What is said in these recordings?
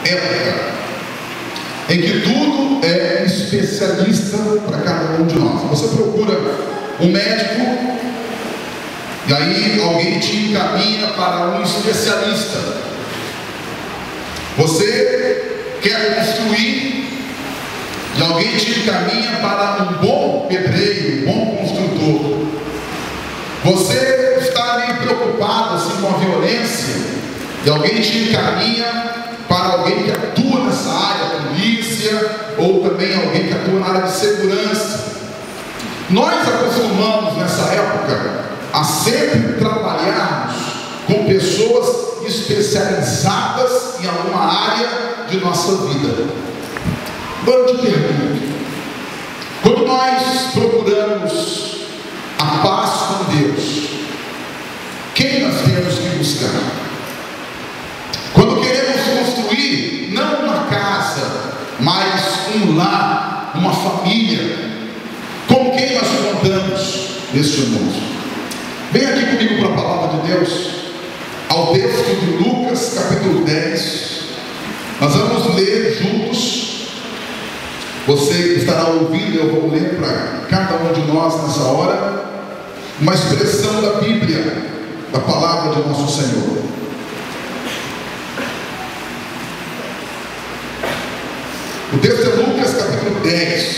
época em que tudo é especialista para cada um de nós. Você procura um médico e aí alguém te encaminha para um especialista. Você quer construir e alguém te encaminha para um bom pedreiro, um bom construtor. Você está ali preocupado assim, com a violência e alguém te encaminha para alguém que atua nessa área, polícia, ou também alguém que atua na área de segurança. Nós acostumamos nessa época a sempre trabalharmos com pessoas especializadas em alguma área de nossa vida. Agora eu te pergunto, quando nós procuramos a paz com Deus, quem nós temos que buscar? Quando queremos construir, não uma casa, mas um lar, uma família, com quem nós contamos neste mundo? Vem aqui comigo para a palavra de Deus, ao texto de Lucas, capítulo 10. Nós vamos ler juntos. Você estará ouvindo, eu vou ler para cada um de nós nessa hora, uma expressão da Bíblia, da palavra de nosso Senhor. O texto é Lucas capítulo 10,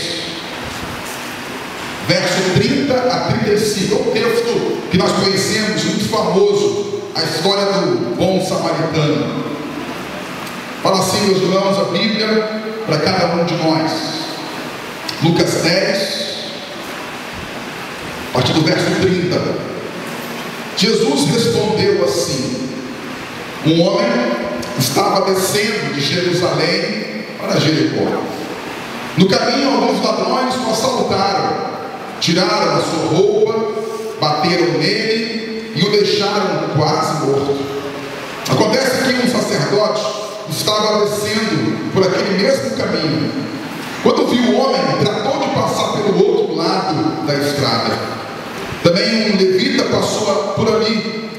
verso 30 a 35. É um texto que nós conhecemos, muito famoso, a história do bom samaritano. Fala assim, meus irmãos, a Bíblia para cada um de nós. Lucas 10, a partir do verso 30. Jesus respondeu assim: um homem estava descendo de Jerusalém para Jericó. No caminho, alguns ladrões o assaltaram, tiraram a sua roupa, bateram nele e o deixaram quase morto. Acontece que um sacerdote estava descendo por aquele mesmo caminho. Quando viu o homem, tratou de passar pelo outro lado da estrada. Também um levita passou por ali,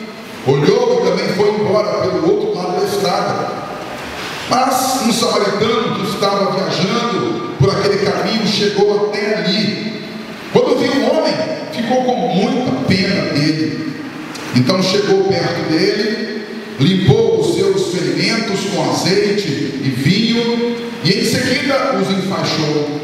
olhou e também foi embora pelo outro lado da estrada. Mas um samaritano que estava viajando por aquele caminho chegou até ali. Quando viu o homem, ficou com muita pena dele. Então chegou perto dele, limpou os seus ferimentos com azeite e vinho e em seguida os enfaixou.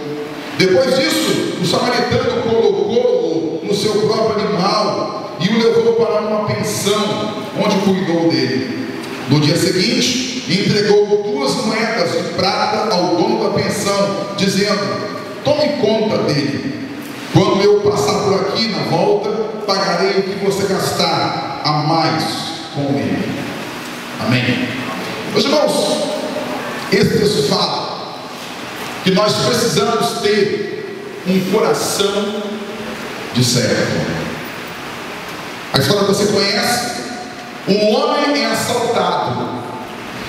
Depois disso, o samaritano colocou-o no seu próprio animal e o levou para uma pensão onde cuidou dele. No dia seguinte, entregou 2 moedas de prata ao dono da pensão, dizendo: tome conta dele. Quando eu passar por aqui na volta, pagarei o que você gastar a mais com ele. Amém. Meus irmãos, esse texto fala que nós precisamos ter um coração de servo. A história você conhece. Um homem é assaltado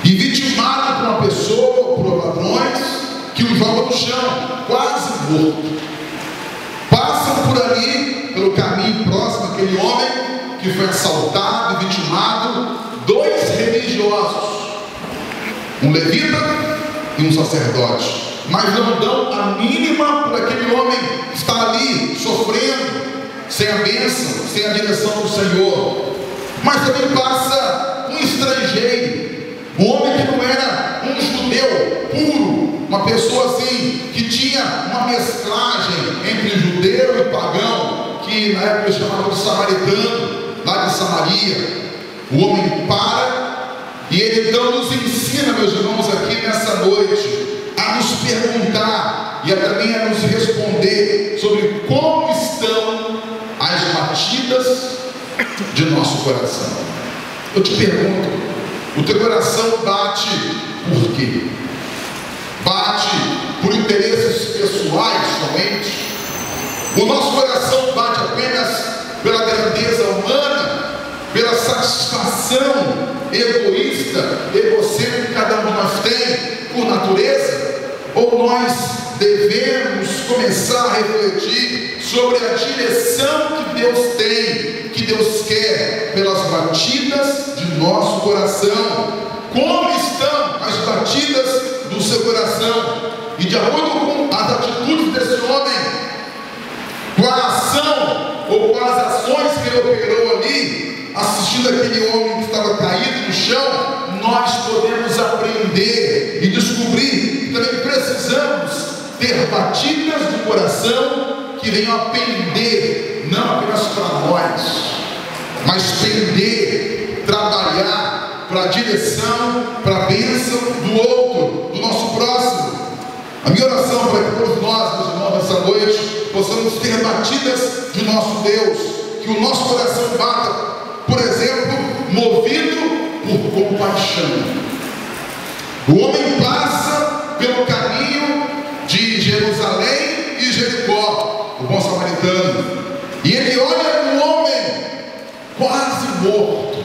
e vitimado por uma pessoa, por ladrões, que o joga no chão, quase morto. Passam por ali, pelo caminho próximo àquele homem que foi assaltado e vitimado, 2 religiosos, um levita e um sacerdote, mas não dão a mínima por aquele homem que está ali sofrendo, sem a bênção, sem a direção do Senhor. Mas também passa um estrangeiro, um homem que não era um judeu puro, uma pessoa assim, que tinha uma mesclagem entre judeu e pagão, que na época chamavam de samaritano, lá de Samaria. O homem para e ele então nos ensina, meus irmãos, aqui nessa noite, a nos perguntar e também a nos responder sobre como estão as batidas de nosso coração. Eu te pergunto, o teu coração bate por quê? Bate por interesses pessoais somente? O nosso coração bate apenas pela grandeza humana, pela satisfação egoísta, egocêntrica que cada um de nós tem por natureza? Ou nós devemos começar a refletir sobre a direção que Deus tem, que Deus quer pelas batidas de nosso coração? como estão as batidas do seu coração, e de acordo com as atitudes desse homem, com a ação ou com as ações que ele operou ali, assistindo aquele homem que estava caído no chão, nós podemos aprender e descobrir que também precisamos ter batidas do coração que venham a pender, não apenas para nós, mas pender, trabalhar para a direção, para a bênção do outro, do nosso próximo. A minha oração para que todos nós, meus irmãos, nessa noite, possamos ter batidas de nosso Deus, que o nosso coração bata, por exemplo, movido por compaixão. O homem passa pelo caminho de Jerusalém e Jericó, o bom samaritano, e ele olha um homem quase morto.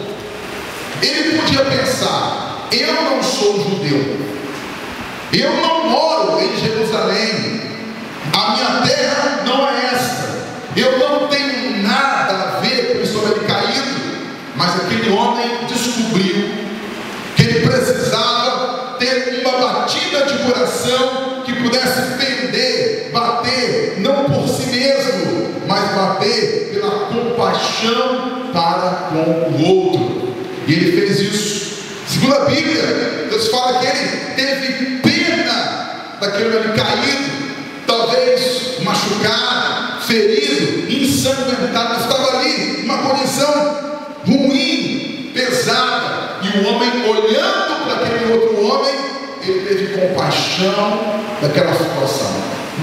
Ele podia pensar: eu não sou judeu, eu não moro em Jerusalém, a minha terra não é esta, eu não tenho nada a ver com esse homem caído. Mas aquele homem descobriu que ele precisava ter uma batida de coração que pudesse pender, bater, não por si mesmo, mas bater pela compaixão para com o outro. E ele fez isso. Segundo a Bíblia, Deus fala que ele teve pena daquele homem caído, talvez machucado, ferido, ensanguentado, estava ali uma condição ruim, pesada, e o homem olhando para aquele outro homem, ele teve compaixão daquela situação.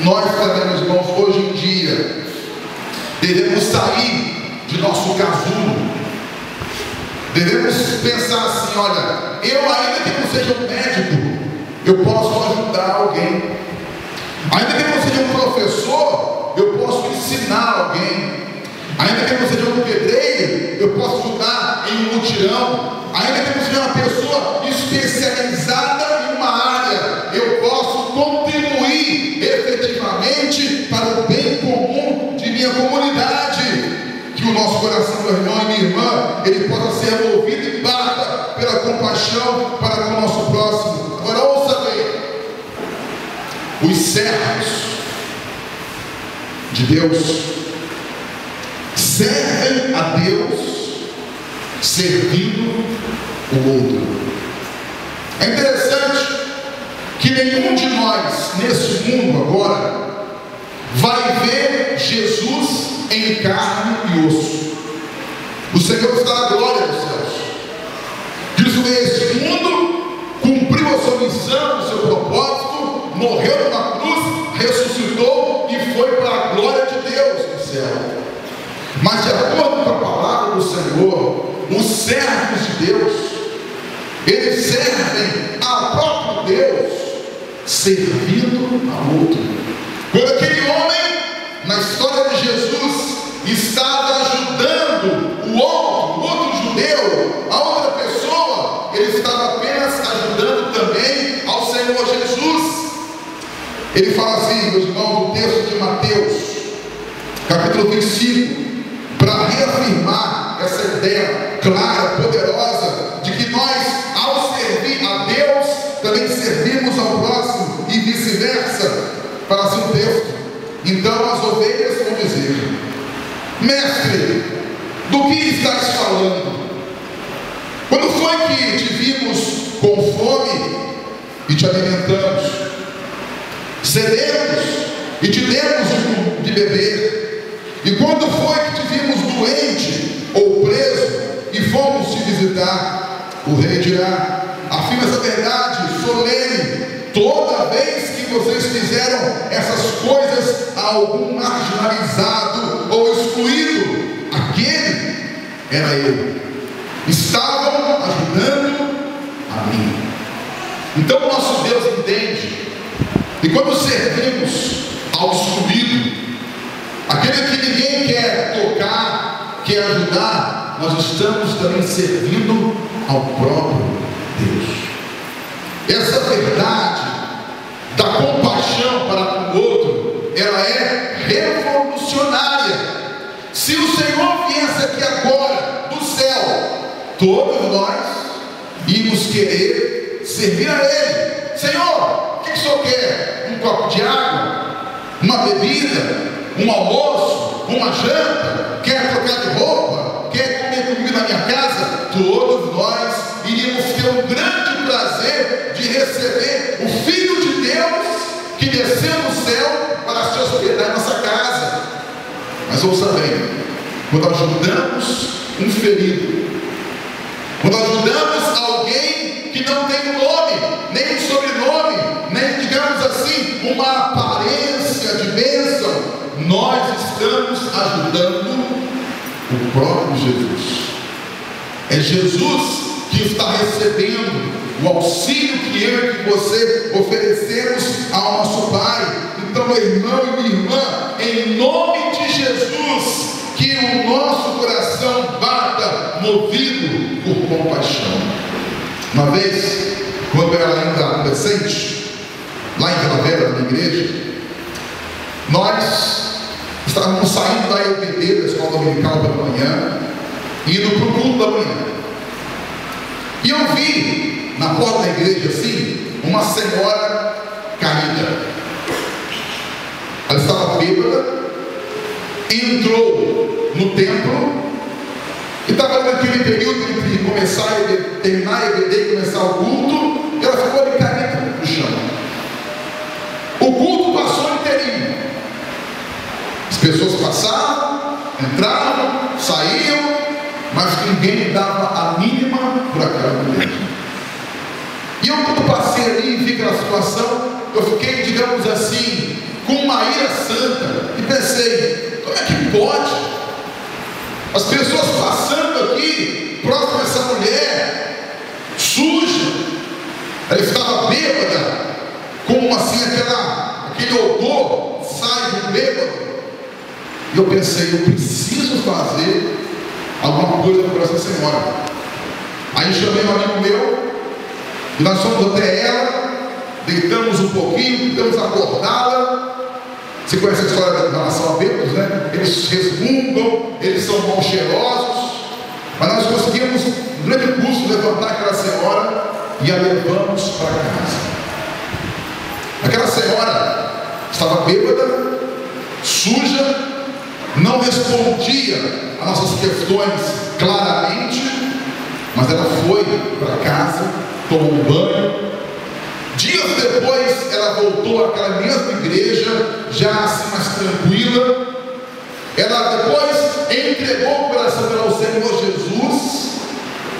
Nós também, meus irmãos, hoje em dia devemos sair de nosso casulo, devemos pensar assim: olha, eu ainda que não seja um médico, eu posso ajudar alguém, ainda que não seja um professor, eu posso ensinar alguém, ainda que eu não seja um pedreiro, eu posso ajudar em um mutirão, ainda que eu não seja uma pessoa especializada em uma área, eu posso contribuir efetivamente para o bem comum de minha comunidade. Que o nosso coração, meu irmão e minha irmã, ele possa ser movido e bata pela compaixão para com o nosso próximo. Agora ouça bem: os servos de Deus servem a Deus servindo o outro. É interessante que nenhum de nós nesse mundo agora vai ver Jesus em carne e osso. O Senhor está na glória dos céus. Cristo veio a este mundo, cumpriu a sua missão, o seu propósito, morreu numa cruz, ressuscitou e foi para a glória de Deus no céu. Mas de acordo com a palavra do Senhor, os servos de Deus, eles servem ao próprio Deus, servindo ao outro. Quando aquele homem, na história de Jesus, estava ajudando o outro judeu, a outra pessoa, ele estava apenas ajudando também ao Senhor Jesus. Ele fala assim, meus irmãos, no texto de Mateus, capítulo 25, para reafirmar essa ideia clara, poderosa, de que nós, ao servir a Deus, também servimos ao próximo e vice-versa. Fala assim o texto: então as ovelhas vão dizer: mestre, do que estás falando? Quando foi que te vimos com fome e te alimentamos, sedentos e te demos de beber? E quando foi que te vimos doente ou preso e fomos te visitar? O rei dirá: afirma essa verdade solene. Toda vez que vocês fizeram essas coisas a algum marginalizado ou excluído, aquele era eu. Estavam ajudando a mim. Então nosso Deus entende que quando servimos ao excluído, aquele que ninguém quer tocar, quer ajudar, nós estamos também servindo ao próprio Deus. Essa verdade da compaixão para com o outro, ela é revolucionária. Se o Senhor viesse aqui agora do céu, todos nós íamos querer servir a Ele. Senhor, o que o Senhor quer? Um copo de água? Uma bebida? Um almoço? Uma janta? Quer trocar de roupa? Quer comer comigo na minha casa? Todos nós iríamos ter um grande prazer de receber o Filho de Deus que desceu do céu para se hospedar em nossa casa. Mas ouça bem, quando ajudamos um ferido, quando ajudamos alguém que não tem um nome, nem um sobrenome, nem, digamos assim, uma aparência de bênção, nós estamos ajudando o próprio Jesus. É Jesus que está recebendo o auxílio que eu e que você oferecemos ao nosso Pai. Então, meu irmão e minha irmã, em nome de Jesus, que o nosso coração bata movido por compaixão. Uma vez, quando eu era ainda adolescente, lá em Vila Velha, na igreja, nós estávamos saindo da EBD, da escola dominical pela manhã, indo para o culto da manhã. E eu vi na porta da igreja assim, uma senhora caída. Ela estava bêbada, entrou no templo, e estava naquele período entre começar a terminar a EBD e começar o culto, e ela ficou ali caída no chão. O culto passou inteirinho. As pessoas passavam, entravam, saíam, mas ninguém dava a mínima por aquela mulher. E eu, quando passei ali e vi aquela situação, eu fiquei, digamos assim, com uma ira santa, e pensei, como é que pode? As pessoas passando aqui, próximo a essa mulher, suja, ela estava bêbada, como assim, aquele odor sai do bêbado. E eu pensei, eu preciso fazer alguma coisa para essa senhora. Aí chamei um amigo meu, e nós fomos até ela, deitamos um pouquinho, tentamos acordá-la. Você conhece a história da relação a bêbados, né? Eles resmungam, eles são mal cheirosos, mas nós conseguimos, durante o curso, levantar aquela senhora e a levamos para casa. Aquela senhora estava bêbada, suja, não respondia a nossas questões claramente, mas ela foi para casa, tomou um banho. Dias depois ela voltou àquela mesma igreja, já assim mais tranquila. Ela depois entregou o coração dela ao Senhor Jesus,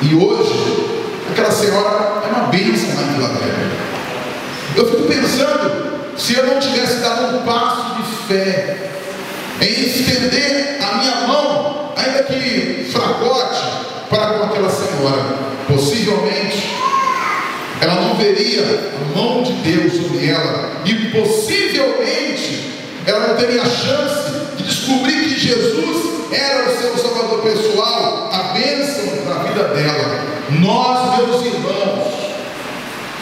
e hoje aquela senhora é uma bênção na Vila Velha. Eu fico pensando, se eu não tivesse dado um passo de fé em estender a minha mão, ainda que fracote, para com aquela senhora, possivelmente ela não veria a mão de Deus sobre ela, e possivelmente ela não teria a chance de descobrir que Jesus era o seu salvador pessoal, a bênção na vida dela. Nós, meus irmãos,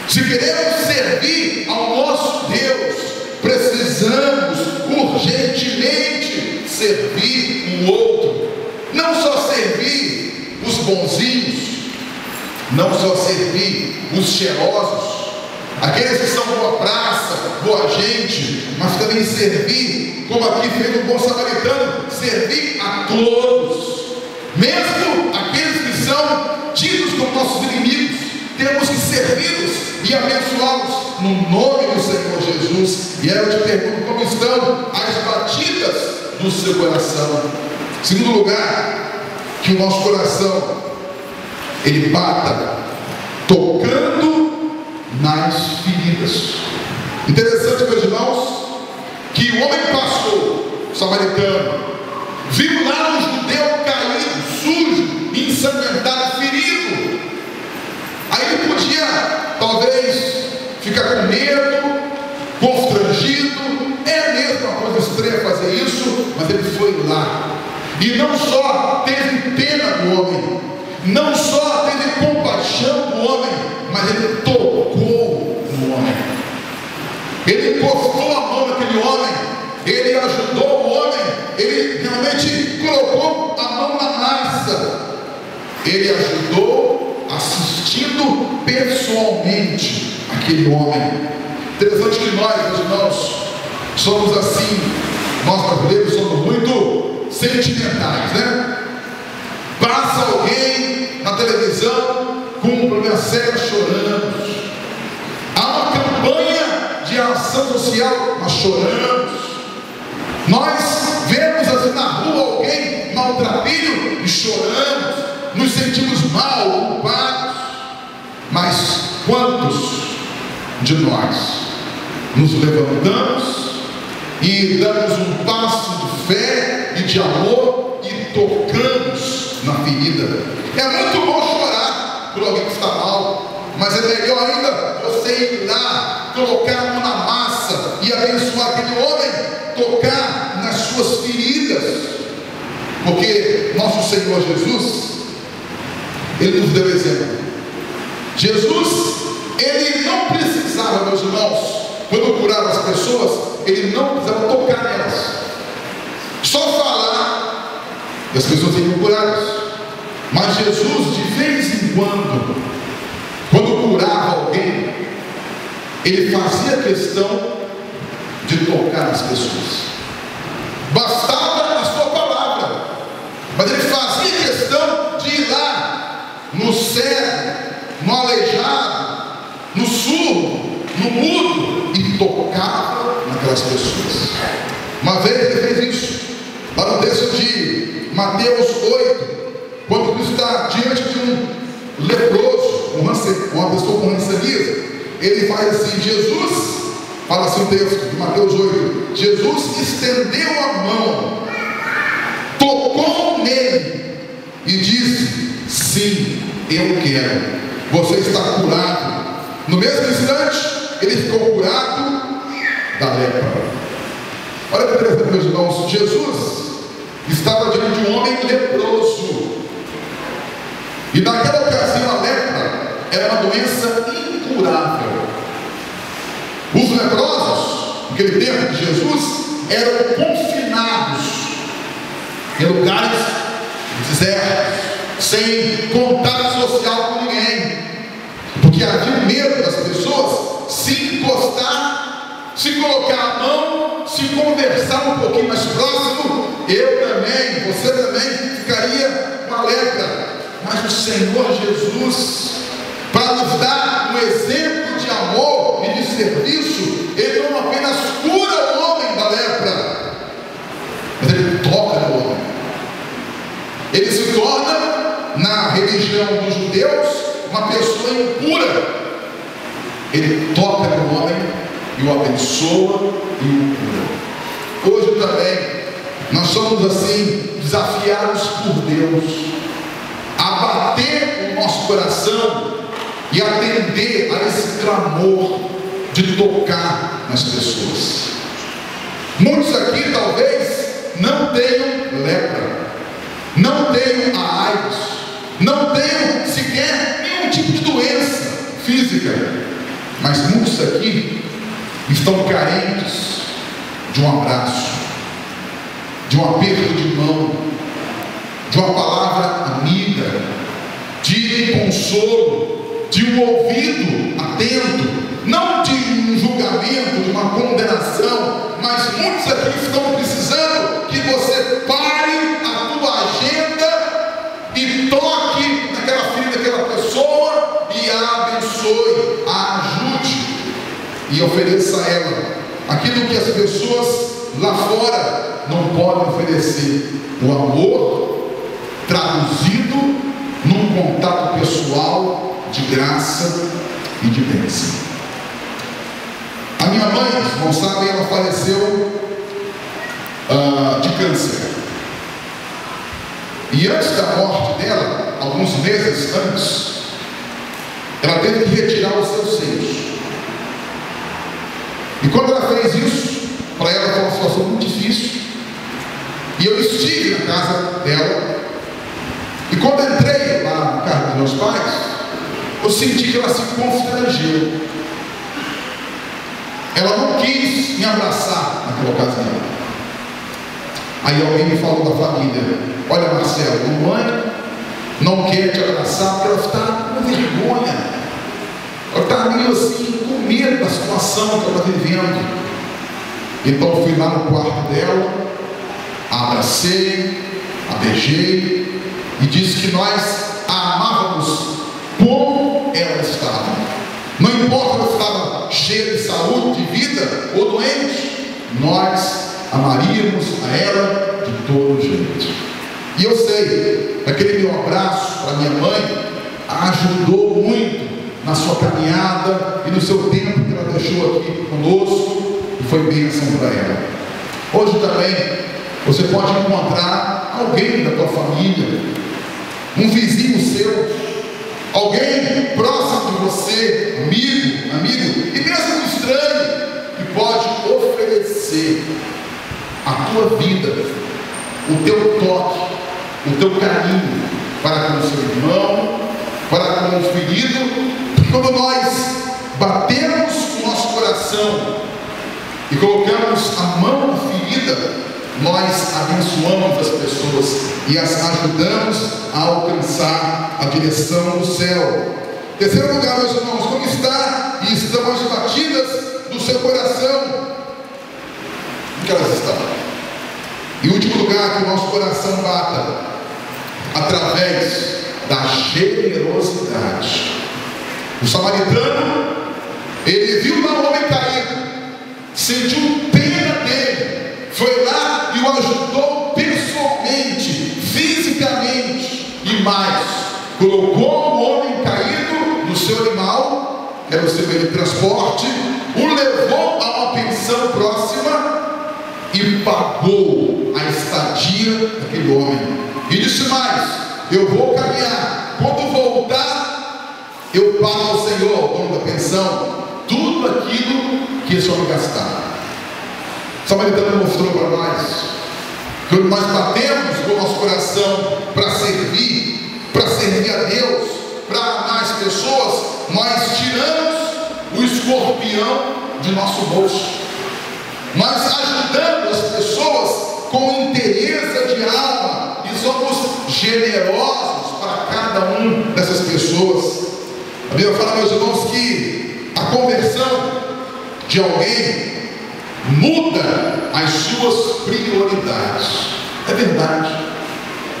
se queremos servir ao nosso Deus, precisamos urgentemente servir o outro. Não só servir os bonzinhos, não só servir os cheirosos, aqueles que são boa praça, boa gente, mas também servir, como aqui fez o bom samaritano, servir a todos, mesmo aqueles que são tidos como nossos inimigos. Temos que servi-los e abençoá-los no nome do Senhor Jesus. E aí eu te pergunto, como estão as batidas do seu coração? Segundo lugar, que o nosso coração ele bata tocando nas feridas. Interessante, meus irmãos, que o homem passou, o samaritano, viu lá um judeu caído, sujo, ensanguentado, ferido. Aí ele podia, talvez, ficar com medo, constrangido. É mesmo uma coisa estranha fazer isso, mas ele foi lá. E não só teve pena do homem, não só teve compaixão do homem, mas ele tocou no homem. Ele encostou a mão naquele homem, ele ajudou o homem, ele realmente colocou a mão na massa. Ele ajudou assistindo pessoalmente aquele homem. Interessante que nós, meus irmãos, somos assim, nós brasileiros somos muito sentimentais, né? Passa alguém na televisão com um problema sério, choramos. Há uma campanha de ação social, nós choramos. Nós vemos assim na rua alguém maltrapilho e choramos, nos sentimos mal, culpados. Mas quantos de nós nos levantamos e damos um passo de fé e de amor e tocamos na ferida? É muito bom chorar por alguém que está mal, mas é melhor ainda você ir lá, colocar a mão na massa e abençoar aquele homem, tocar nas suas feridas, porque nosso Senhor Jesus, Ele nos deu exemplo. Jesus, Ele não precisava, meus irmãos, quando curava as pessoas, Ele não precisava tocar nelas, só falar e as pessoas seriam curadas. Mas Jesus, de vez em quando curava alguém, Ele fazia questão de tocar as pessoas. Bastava a sua palavra, mas Ele fazia questão de ir lá no cego, no aleijado, no surdo, no mudo, e tocava naquelas pessoas. Uma vez Ele fez isso lá no texto de Mateus 8, quando Cristo está diante de um leproso, uma pessoa com rancenismo. Ele faz assim, Jesus, fala assim o texto de Mateus 8, Jesus estendeu a mão, tocou nele e disse: sim, eu quero, você está curado. No mesmo instante, ele ficou curado da lepra. Olha que interessante, meus irmãos, Jesus estava diante de um homem leproso, e naquela ocasião a lepra era uma doença incurável. Os leprosos, naquele tempo de Jesus, eram confinados em lugares desertos, sem contato social com ninguém, porque havia medo das pessoas se encostar, se colocar a mão, se conversar um pouquinho mais próximo. Eu também, você também ficaria com a lepra. Mas o Senhor Jesus, para nos dar um exemplo de amor e de serviço, Ele não apenas cura o homem da lepra, mas Ele toca no homem. Ele se torna, na religião dos judeus, uma pessoa impura. Ele toca no homem e o abençoa e o cura. Hoje também nós somos assim desafiados por Deus a bater o nosso coração e atender a esse clamor de tocar nas pessoas. Muitos aqui talvez não tenham lepra, não tenham a AIDS, não tenham sequer nenhum tipo de doença física, mas muitos aqui estão carentes de um abraço, de um aperto de mão, de uma palavra amiga, de consolo, de um ouvido atento, não de um julgamento, de uma condenação, mas muitos aqui estão precisando que você pare a tua agenda e toque naquela filha daquela pessoa e a abençoe, a ajude e ofereça a ela aquilo que as pessoas lá fora não podem oferecer: o amor traduzido num contato pessoal de graça e de bênção. A minha mãe, não sabem, ela faleceu de câncer. E antes da morte dela, alguns meses antes, ela teve que retirar os seus seios. E quando ela fez isso, para ela foi uma situação muito difícil. E eu estive na casa dela. E quando entrei lá na casa dos meus pais, eu senti que ela se constrangeu. Ela não quis me abraçar naquela ocasião. Aí alguém me falou da família: olha, Marcelo, mamãe não quer te abraçar porque ela está com vergonha Eu estava meio assim, com medo da situação que eu estava vivendo. Então eu fui lá no quarto dela, a abracei, a beijei e disse que nós a amávamos como ela estava. Não importa se ela estava cheia de saúde, de vida ou doente, nós amaríamos a ela de todo jeito. E eu sei, aquele meu abraço para minha mãe a ajudou muito na sua caminhada e no seu tempo que ela deixou aqui conosco, e foi bênção para ela. Hoje também você pode encontrar alguém da tua família, um vizinho seu, alguém próximo de você, amigo, e mesmo um estranho, que pode oferecer a tua vida, o teu toque, o teu carinho para com o seu irmão, para com o ferido. Porque quando nós batemos o nosso coração e colocamos a mão na ferida, nós abençoamos as pessoas e as ajudamos a alcançar a direção do céu. Terceiro lugar, meus irmãos, como está e estão as batidas do seu coração? Como que elas estão? E último lugar, que o nosso coração bata através da generosidade. O samaritano, ele viu lá o homem caído, sentiu pena dele, foi lá e o ajudou pessoalmente, fisicamente, e mais, colocou o homem caído no seu animal, que era o seu meio de transporte, o levou a uma pensão próxima e pagou a estadia daquele homem. E disse mais: eu vou caminhar, quando voltar eu pago ao Senhor, ao dono da pensão, tudo aquilo que esse homem gastar. O samaritano mostrou para nós que quando nós batemos com o nosso coração para servir a Deus, para amar as pessoas, nós tiramos o escorpião de nosso bolso, nós ajudamos as pessoas com interesse de alma e somos generosos para cada um dessas pessoas. A Bíblia fala, meus irmãos, que a conversão de alguém muda as suas prioridades. É verdade.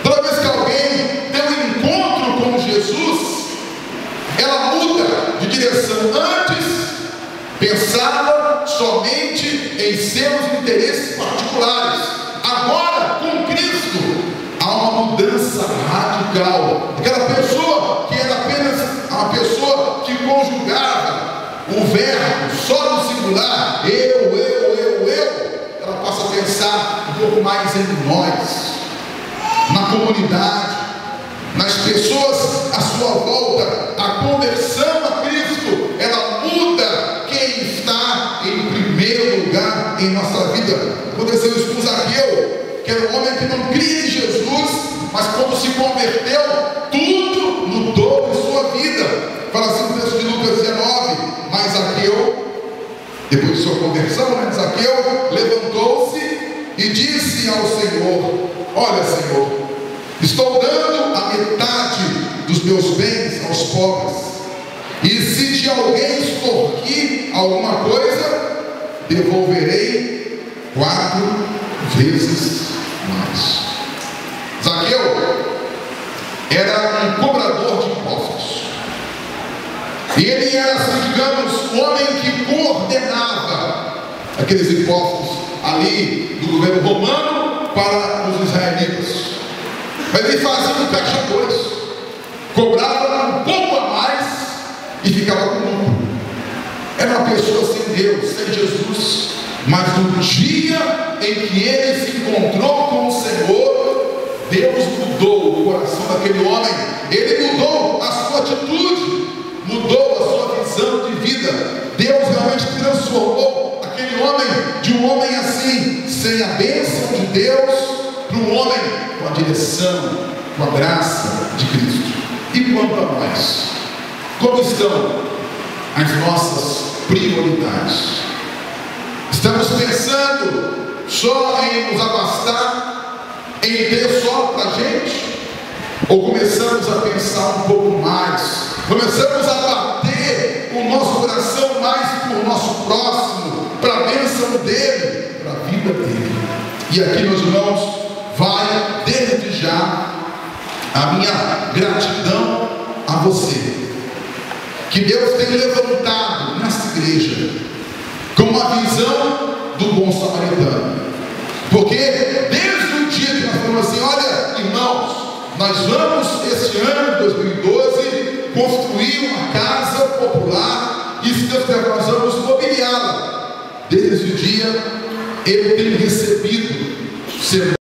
Toda vez que alguém tem um encontro com Jesus, ela muda de direção. Antes pensava somente em seus interesses particulares. Agora, com Cristo, há uma mudança radical. Aquela pessoa que era apenas uma pessoa que conjugava o verbo só no singular, eu, ela passa a pensar um pouco mais em nós, na comunidade, nas pessoas à sua volta. A conversão a Cristo, ela muda quem está em primeiro lugar em nossa vida. Aconteceu isso com Zaqueu, que era um homem que não cria em Jesus, mas quando se converteu, tudo mudou em sua vida. Fala assim no texto de Lucas 19, mas Zaqueu, depois de sua conversão, Zaqueu levantou-se e disse ao Senhor: olha, Senhor, estou dando a metade dos meus bens aos pobres, e se de alguém extorquir alguma coisa, devolverei 4 vezes mais. Zaqueu era um cobrador de impostos, e ele era, assim, digamos, o homem que coordenava aqueles impostos ali do governo romano para os israelitas. Mas ele fazia um caixa 2, cobrava um pouco a mais e ficava com lucro. Era uma pessoa sem Deus, sem Jesus, mas no dia em que ele se encontrou com o Senhor, Deus mudou o coração daquele homem. Ele mudou a sua atitude, mudou a sua visão de vida. Deus realmente transformou aquele homem de um homem assim, sem a bênção de Deus, para um homem com a direção, com a graça de Cristo. E quanto a nós, como estão as nossas prioridades? Estamos pensando só em nos abastar, em ter só para a gente? Ou começamos a pensar um pouco mais? Começamos a bater o nosso coração mais por nosso próximo, para a bênção dele, para a vida dele. E aqui, meus irmãos, vai desde já a minha gratidão a você, que Deus tem levantado nessa igreja com uma visão do bom samaritano. Porque desde o dia que nós falamos assim: olha, irmãos, nós vamos este ano de 2012 construir uma casa popular e, se Deus quiser, nós vamos mobiliá-la. Desde o dia eu tenho recebido